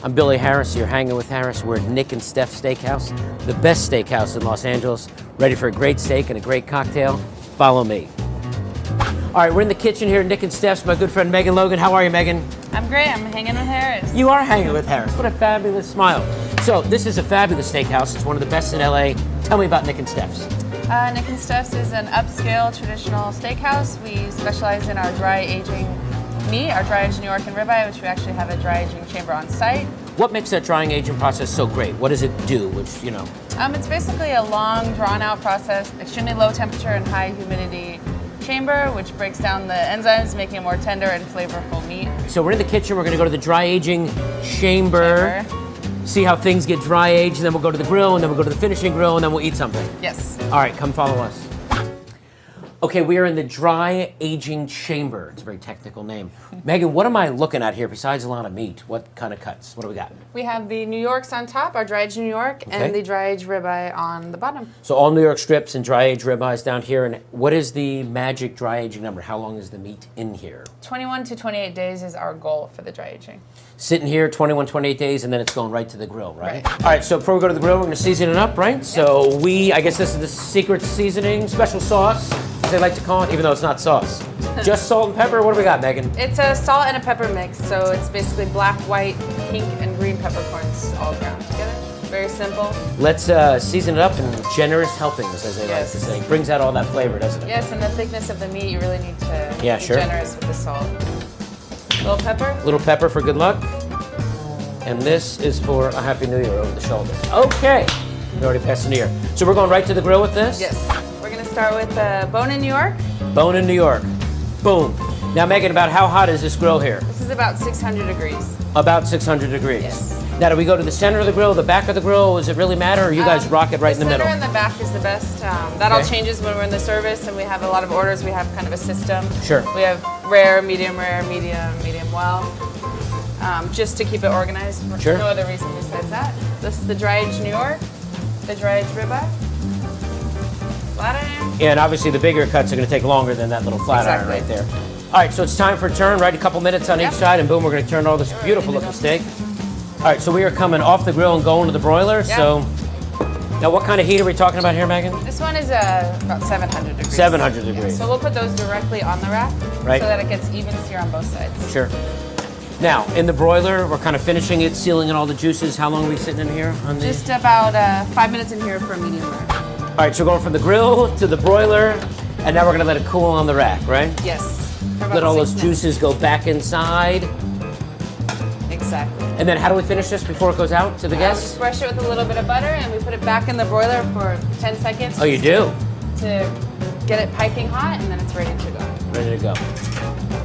I'm Billy Harris. You're hanging with Harris. We're at Nick and Stef Steakhouse, the best steakhouse in Los Angeles. Ready for a great steak and a great cocktail? Follow me. All right, we're in the kitchen here at Nick and Stef's. My good friend Megan Logan. How are you, Megan? I'm great. I'm hanging with Harris. You are hanging with Harris. What a fabulous smile. So this is a fabulous steakhouse. It's one of the best in LA. Tell me about Nick and Stef's. Nick and Stef's is an upscale traditional steakhouse. We specialize in our dry aging meat, our dry aged New York and ribeye, which we actually have a dry aging chamber on site. What makes that drying aging process so great? What does it do? It's basically a long, drawn-out process, extremely low temperature and high humidity chamber, which breaks down the enzymes, making it more tender and flavorful meat. So we're in the kitchen. We're going to go to the dry aging chamber. See how things get dry aged, and then we'll go to the grill, and then we'll go to the finishing grill, and then we'll eat something. Yes. All right, come follow us. Okay, we are in the dry aging chamber. It's a very technical name. Megan, what am I looking at here besides a lot of meat? What kind of cuts? What do we got? We have the New Yorks on top, our dry aged New York, and the dry aged ribeye on the bottom. So all New York strips and dry aged ribeyes down here. And what is the magic dry aging number? How long is the meat in here? 21 to 28 days is our goal for the dry aging. Sitting here 21, 28 days, and then it's going right to the grill, right? All right, so before we go to the grill, we're going to season it up, right? Yep. So I guess this is the secret seasoning, special sauce, as they like to call it, even though it's not sauce. Just salt and pepper. What do we got, Megan? It's a salt and a pepper mix, so it's basically black, white, pink, and green peppercorns all ground together. Very simple. Let's season it up in generous helpings, as they like to say. It brings out all that flavor, doesn't it? Yes, and the thickness of the meat, you really need to be generous with the salt. Little pepper. Little pepper for good luck. And this is for a Happy New Year over the shoulder. Okay. We already passed the New Year. So we're going right to the grill with this? Yes. We're going to start with bone in New York. Bone in New York. Boom. Now, Megan, about how hot is this grill here? This is about 600 degrees. About 600 degrees. Yes. Now, do we go to the center of the grill, the back of the grill? Does it really matter, or you guys rock it right in the middle? The center and the back is the best. That all changes when we're in the service, and we have a lot of orders. We have kind of a system. Sure. We have rare, medium, medium well, just to keep it organized. Sure. No other reason besides that. This is the dry aged New York, the dry aged ribeye. Flat iron. Yeah, and obviously the bigger cuts are going to take longer than that little flat iron right there. All right, so it's time for a turn, right? A couple minutes on each side, and boom, we're going to turn all this beautiful looking steak. All right, so we are coming off the grill and going to the broiler. Yeah. So now what kind of heat are we talking about here, Megan? This one is about 700 degrees. 700 degrees. Yeah, so we'll put those directly on the rack so that it gets even sear on both sides. Sure. Now, in the broiler, we're kind of finishing it, sealing in all the juices. How long are we sitting in here? Just about 5 minutes in here for a medium rare. All right, so we're going from the grill to the broiler, and now we're going to let it cool on the rack, right? Yes. Let all those juices go back inside. Exactly. And then how do we finish this before it goes out to the guests? We brush it with a little bit of butter, and we put it back in the broiler for 10 seconds. Oh, you do? To get it piping hot, and then it's ready to go. Ready to go.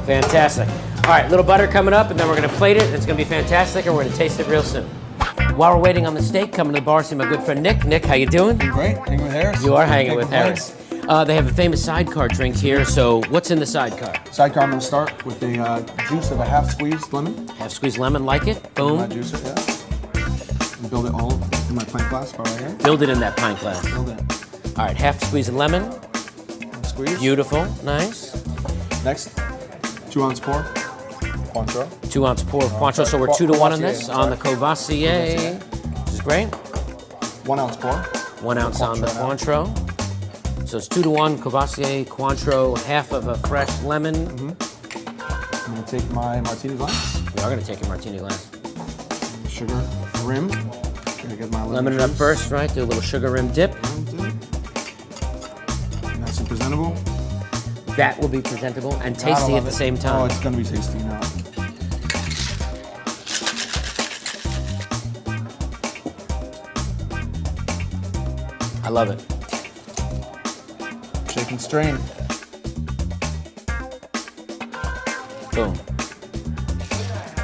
Fantastic. All right, little butter coming up, and then we're going to plate it. It's going to be fantastic, and we're going to taste it real soon. While we're waiting on the steak, coming to the bar, see my good friend Nick. Nick, how you doing? Great. Hanging with Harris. You are hanging with Harris. They have a famous Sidecar drink here, so what's in the Sidecar? Sidecar, I'm going to start with the juice of a half-squeezed lemon. Half-squeezed lemon, like it. Boom. My juicer, yeah. And build it all in my pint glass right here. Build it in that pint glass. Build it. All right, half-squeezed lemon. Squeeze. Beautiful, nice. Next, 2-ounce pour. Cointreau. 2-ounce pour of Cointreau, so we're 2 to 1 on this, on the Courvoisier, which is great. 1 ounce pour. 1 ounce on the Cointreau. So it's 2 to 1, Courvoisier, Cointreau, half of a fresh lemon. I'm going to take my martini glass. We are going to take a martini glass. Sugar rim. Going to get my lemon it up first, right? Do a little sugar rim dip. Nice and presentable. That will be presentable and tasty at the same time. Oh, it's going to be tasty now. I love it. Shake and strain. Boom.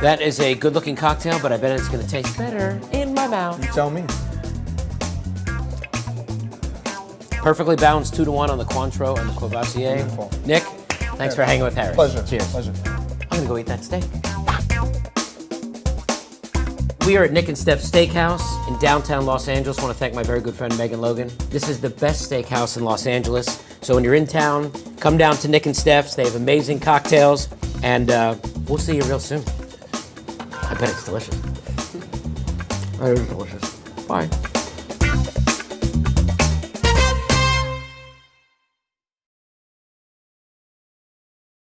That is a good-looking cocktail, but I bet it's going to taste better in my mouth. You tell me. Perfectly balanced 2 to 1 on the Cointreau and the Courvoisier. Beautiful. Nick, thanks for hanging with Harris. Pleasure. Cheers. Pleasure. I'm going to go eat that steak. We are at Nick and Stef's Steakhouse in downtown Los Angeles. I want to thank my very good friend Megan Logan. This is the best steakhouse in Los Angeles. So when you're in town, come down to Nick and Stef's. They have amazing cocktails, and we'll see you real soon. I bet it's delicious. It is delicious. Bye.